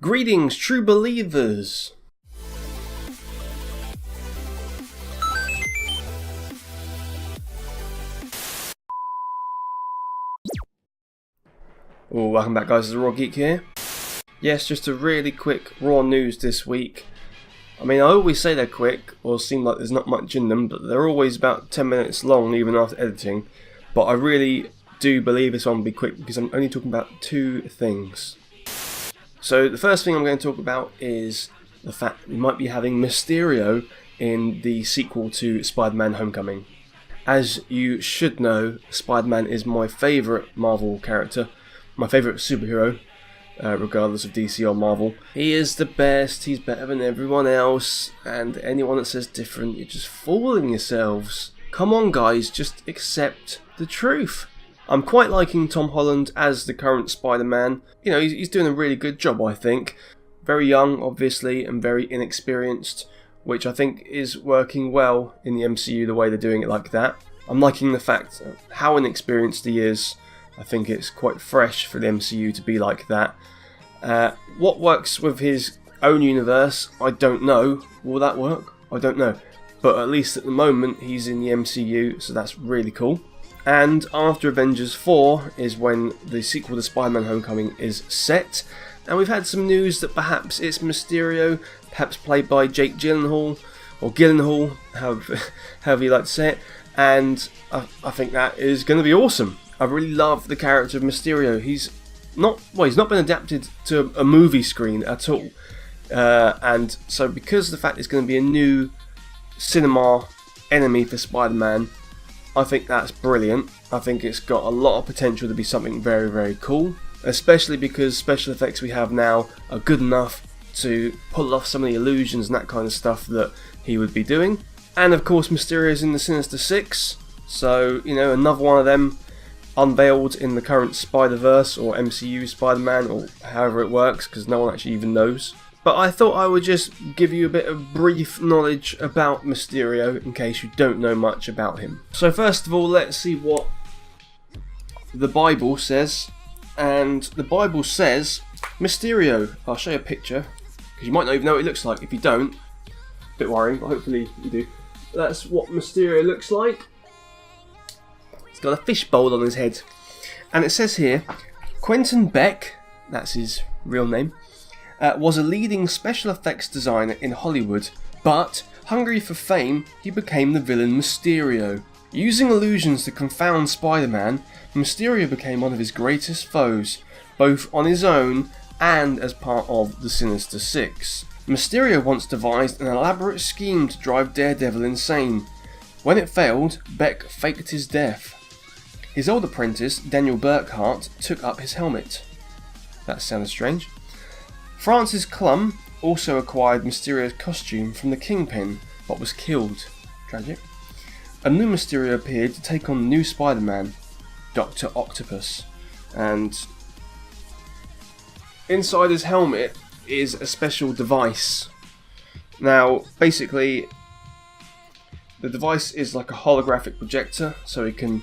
Greetings, true believers! Oh, welcome back guys, it's Raw Geek here. Yes, just a really quick Raw news this week. I mean, I always say they're quick, or seem like there's not much in them, but they're always about 10 minutes long, even after editing. But I really do believe this one will be quick, because I'm only talking about two things. So, the first thing I'm going to talk about is the fact we might be having Mysterio in the sequel to Spider-Man Homecoming. As you should know, Spider-Man is my favourite Marvel character, my favourite superhero. Regardless of DC or Marvel. He is the best, he's better than everyone else, and anyone that says different, you're just fooling yourselves. Come on guys, just accept the truth. I'm quite liking Tom Holland as the current Spider-Man. You know, he's doing a really good job, I think. Very young, obviously, and very inexperienced, which I think is working well in the MCU the way they're doing it like that. I'm liking the fact of how inexperienced he is. I think it's quite fresh for the MCU to be like that. What works with his own universe, I don't know. Will that work? I don't know. But at least at the moment, he's in the MCU, so that's really cool. And after Avengers 4 is when the sequel to Spider-Man Homecoming is set. And we've had some news that perhaps it's Mysterio, perhaps played by Jake Gyllenhaal, or Gyllenhaal, however you like to say it. And I think that is going to be awesome. I really love the character of Mysterio. He's not been adapted to a movie screen at all. And so because the fact it's going to be a new cinema enemy for Spider-Man, I think that's brilliant. I think it's got a lot of potential to be something very, very cool. Especially because special effects we have now are good enough to pull off some of the illusions and that kind of stuff that he would be doing. And of course Mysterio's in the Sinister Six. So, you know, another one of them unveiled in the current Spider-Verse or MCU Spider-Man or however it works, because no one actually even knows. But I thought I would just give you a bit of brief knowledge about Mysterio in case you don't know much about him. So first of all, let's see what the Bible says. And the Bible says Mysterio. I'll show you a picture because you might not even know what he looks like. If you don't, a bit worrying, but hopefully you do. That's what Mysterio looks like. He's got a fishbowl on his head. And it says here, Quentin Beck, that's his real name, was a leading special effects designer in Hollywood, but hungry for fame, he became the villain Mysterio. Using illusions to confound Spider-Man, Mysterio became one of his greatest foes, both on his own and as part of the Sinister Six. Mysterio once devised an elaborate scheme to drive Daredevil insane. When it failed, Beck faked his death. His old apprentice, Daniel Burkhart, took up his helmet. That sounded strange. Francis Clum also acquired Mysterio's costume from the Kingpin, but was killed. Tragic. A new Mysterio appeared to take on the new Spider-Man, Dr. Octopus. And inside his helmet is a special device. Now, basically, the device is like a holographic projector, so it can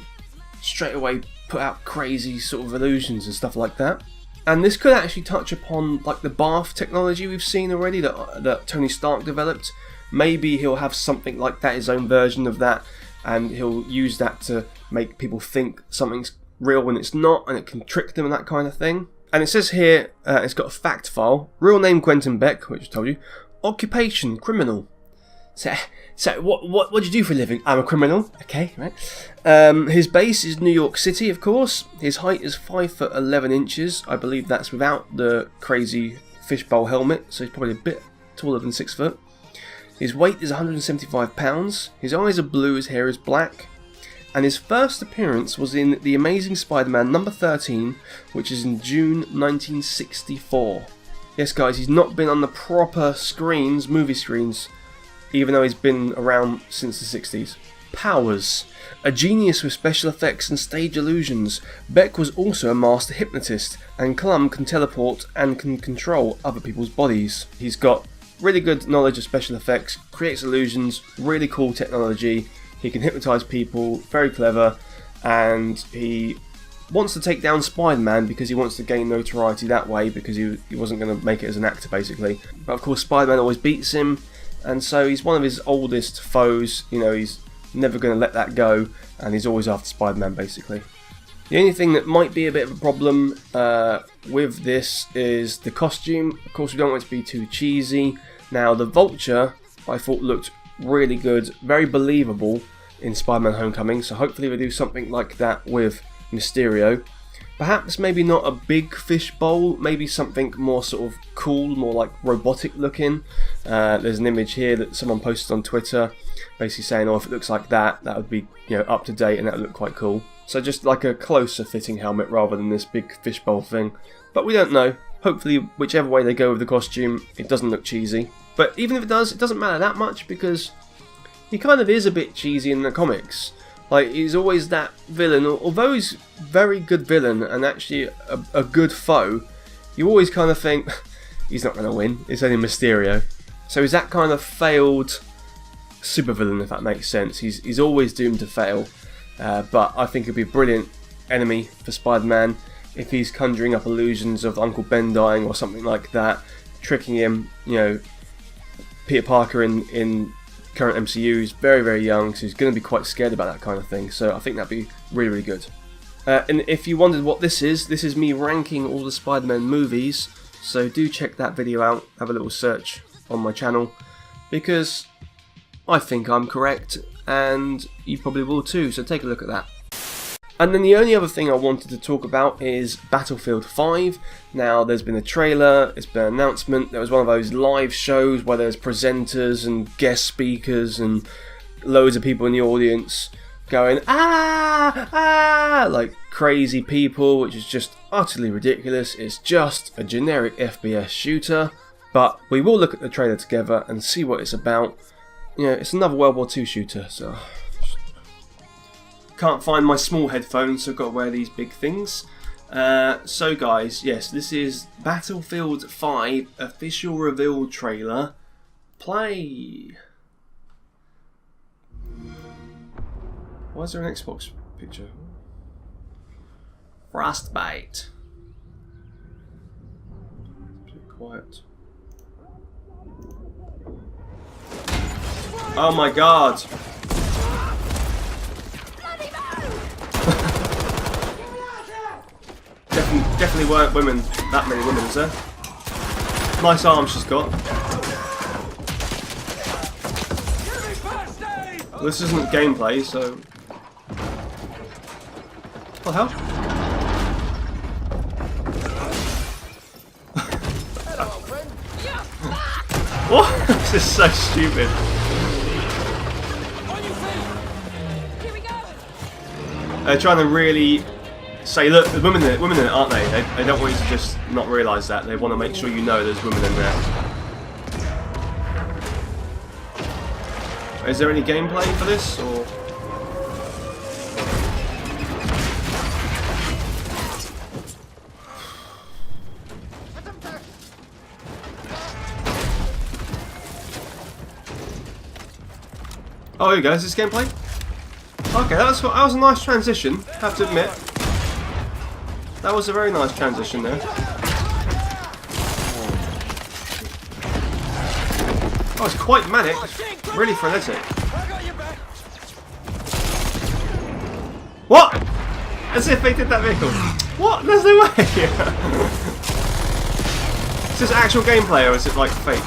straight away put out crazy sort of illusions and stuff like that. And this could actually touch upon like the bath technology we've seen already that Tony Stark developed. Maybe he'll have something like that, his own version of that, and he'll use that to make people think something's real when it's not, and it can trick them and that kind of thing. And it says here, it's got a fact file. Real name Quentin Beck, which I told you. Occupation, criminal. So what do you do for a living? I'm a criminal. Okay, right. His base is New York City, of course. His height is 5'11". I believe that's without the crazy fishbowl helmet, so he's probably a bit taller than 6 foot. His weight is 175 pounds. His eyes are blue, his hair is black. And his first appearance was in The Amazing Spider-Man number 13, which is in June 1964. Yes guys, he's not been on the proper screens, movie screens, even though he's been around since the 60s. Powers. A genius with special effects and stage illusions, Beck was also a master hypnotist, and Clum can teleport and can control other people's bodies. He's got really good knowledge of special effects, creates illusions, really cool technology. He can hypnotise people, very clever, and he wants to take down Spider-Man because he wants to gain notoriety that way, because he wasn't going to make it as an actor basically. But of course Spider-Man always beats him, and so he's one of his oldest foes. You know, he's never going to let that go, and he's always after Spider-Man basically. The only thing that might be a bit of a problem with this is the costume. Of course we don't want it to be too cheesy. Now the Vulture I thought looked really good, very believable in Spider-Man Homecoming, so hopefully we do something like that with Mysterio. Perhaps maybe not a big fishbowl, maybe something more sort of cool, more like robotic looking. There's an image here that someone posted on Twitter basically saying, oh, if it looks like that, that would be, you know, up to date and that would look quite cool. So just like a closer fitting helmet rather than this big fishbowl thing. But we don't know. Hopefully whichever way they go with the costume, it doesn't look cheesy. But even if it does, it doesn't matter that much, because he kind of is a bit cheesy in the comics. Like, he's always that villain, although he's a very good villain and actually a good foe, you always kind of think, he's not going to win, it's only Mysterio. So he's that kind of failed supervillain, if that makes sense. He's always doomed to fail, but I think it'd be a brilliant enemy for Spider-Man if he's conjuring up illusions of Uncle Ben dying or something like that, tricking him. You know, Peter Parker in current MCU is very, very young, so he's going to be quite scared about that kind of thing, so I think that'd be really, really good. And if you wondered what this is me ranking all the Spider-Man movies, so do check that video out, have a little search on my channel, because I think I'm correct, and you probably will too, so take a look at that. And then the only other thing I wanted to talk about is Battlefield 5. Now, there's been a trailer, it's been an announcement. There was one of those live shows where there's presenters and guest speakers and loads of people in the audience going, ah, ah, like crazy people, which is just utterly ridiculous. It's just a generic FPS shooter. But we will look at the trailer together and see what it's about. You know, it's another World War II shooter, so... Can't find my small headphones, so I've got to wear these big things. So guys, yes, this is Battlefield 5 official reveal trailer. Play! Why is there an Xbox picture? Frostbite. It's a bit quiet. Oh my god! Definitely weren't women, that many women, is there? Nice arms she's got. Well, this isn't gameplay, so... What the hell? What? This is so stupid. They're trying to really say, look, there's women in it, aren't they? They don't want you to just not realise that. They want to make sure you know there's women in there. Is there any gameplay for this, or...? Oh, here we go. Is this gameplay? Okay, that was a nice transition, have to admit. That was a very nice transition there. Oh, it's quite manic. Really frenetic. What? As if they did that vehicle. What? There's no way! Is this actual gameplay or is it like fake?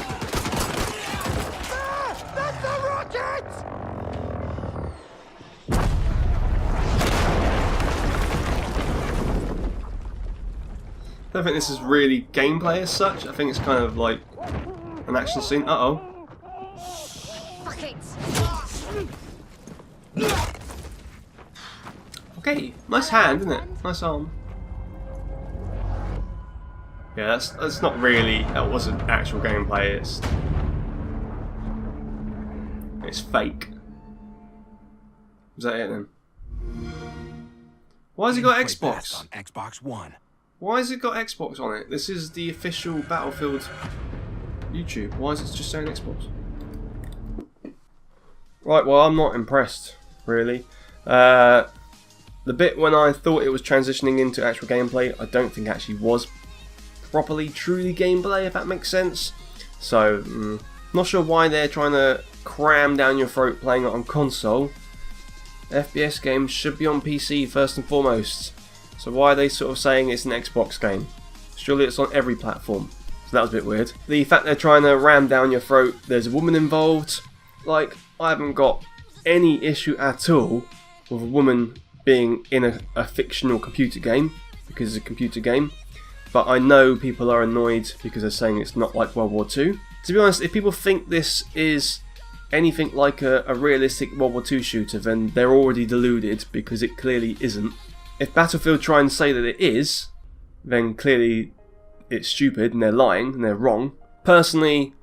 I don't think this is really gameplay as such. I think it's kind of like an action scene. Uh-oh. Okay, nice hand, isn't it? Nice arm. Yeah, that's not really. That wasn't actual gameplay. It's fake. Was that it then? Why has it got Xbox? On Xbox One. Why has it got Xbox on it? This is the official Battlefield YouTube. Why is it just saying Xbox? Right, well, I'm not impressed, really. The bit when I thought it was transitioning into actual gameplay, I don't think actually was properly, truly gameplay, if that makes sense. So, not sure why they're trying to cram down your throat playing it on console. FPS games should be on PC first and foremost. So why are they sort of saying it's an Xbox game? Surely it's on every platform. So that was a bit weird. The fact they're trying to ram down your throat, there's a woman involved. Like, I haven't got any issue at all with a woman being in a fictional computer game, because it's a computer game. But I know people are annoyed because they're saying it's not like World War II. To be honest, if people think this is anything like a realistic World War II shooter, then they're already deluded, because it clearly isn't. If Battlefield try and say that it is, then clearly it's stupid and they're lying and they're wrong. Personally,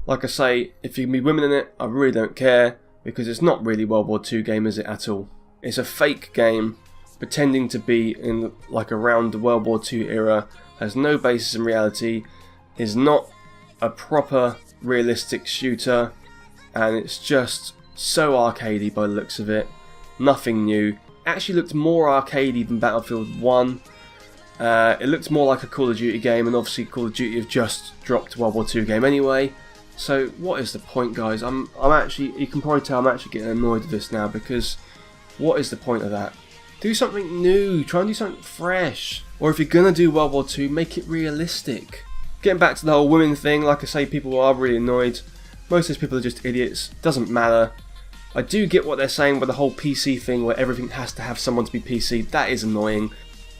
like I say, if you can be women in it, I really don't care, because it's not really World War II game, is it, at all? It's a fake game pretending to be in like around the World War II era, has no basis in reality, is not a proper realistic shooter, and it's just so arcadey by the looks of it. Nothing new. Actually looked more arcadey than Battlefield 1. It looked more like a Call of Duty game, and obviously Call of Duty have just dropped a World War II game anyway. So what is the point, guys? I'm actually, you can probably tell I'm actually getting annoyed with this now, because what is the point of that? Do something new, try and do something fresh. Or if you're gonna do World War II, make it realistic. Getting back to the whole women thing, like I say, people are really annoyed. Most of these people are just idiots, doesn't matter. I do get what they're saying with the whole PC thing, where everything has to have someone to be PC. That is annoying.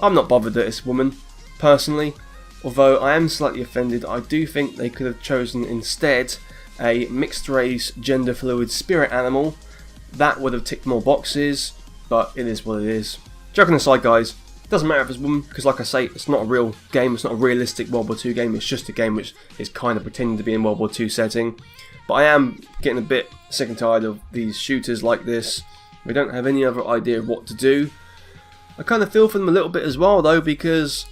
I'm not bothered that it's a woman, personally. Although I am slightly offended, I do think they could have chosen instead a mixed race, gender fluid spirit animal. That would have ticked more boxes, but it is what it is. Joking aside, guys, it doesn't matter if it's a woman, because like I say, it's not a real game, it's not a realistic World War II game, it's just a game which is kind of pretending to be in World War II setting. But I am getting a bit sick and tired of these shooters like this. We don't have any other idea of what to do. I kind of feel for them a little bit as well though, because,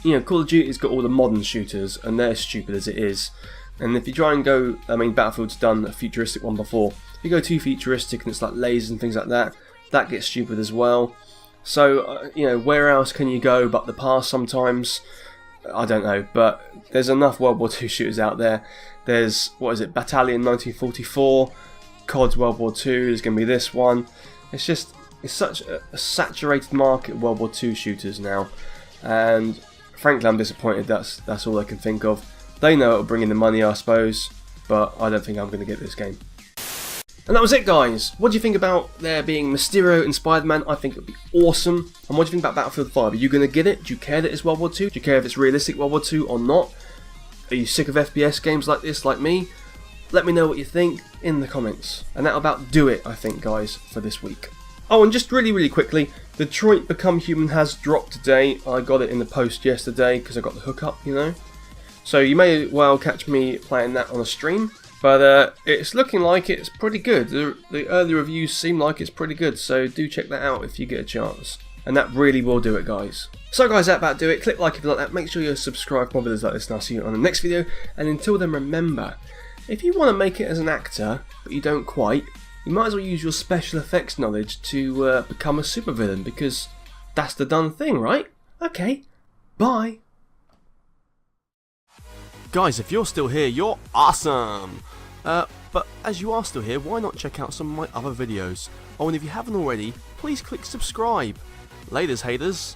you know, Call of Duty's got all the modern shooters, and they're stupid as it is. And if you try and go, I mean, Battlefield's done a futuristic one before. If you go too futuristic and it's like lasers and things like that, that gets stupid as well. So, you know, where else can you go but the past sometimes? I don't know, but there's enough World War II shooters out there. There's, what is it, Battalion 1944, COD's World War II, there's going to be this one. It's just, it's such a saturated market of World War II shooters now. And frankly, I'm disappointed that's all I can think of. They know it'll bring in the money, I suppose, but I don't think I'm going to get this game. And that was it, guys. What do you think about there being Mysterio and Spider-Man? I think it would be awesome. And what do you think about Battlefield 5? Are you going to get it? Do you care that it's World War II? Do you care if it's realistic World War II or not? Are you sick of FPS games like this, like me? Let me know what you think in the comments. And that'll about do it, I think, guys, for this week. Oh, and just really quickly, Detroit Become Human has dropped today. I got it in the post yesterday because I got the hookup, you know. So you may well catch me playing that on a stream. But it's looking like it's pretty good. The early reviews seem like it's pretty good, so do check that out if you get a chance. And that really will do it, guys. So guys, that about do it. Click like if you like that. Make sure you're subscribed for more videos like this, and I'll see you on the next video. And until then, remember, if you want to make it as an actor, but you don't quite, you might as well use your special effects knowledge to become a supervillain, because that's the done thing, right? Okay, bye. Guys, if you're still here, you're awesome! But as you are still here, why not check out some of my other videos? Oh, and if you haven't already, please click subscribe. Laters, haters.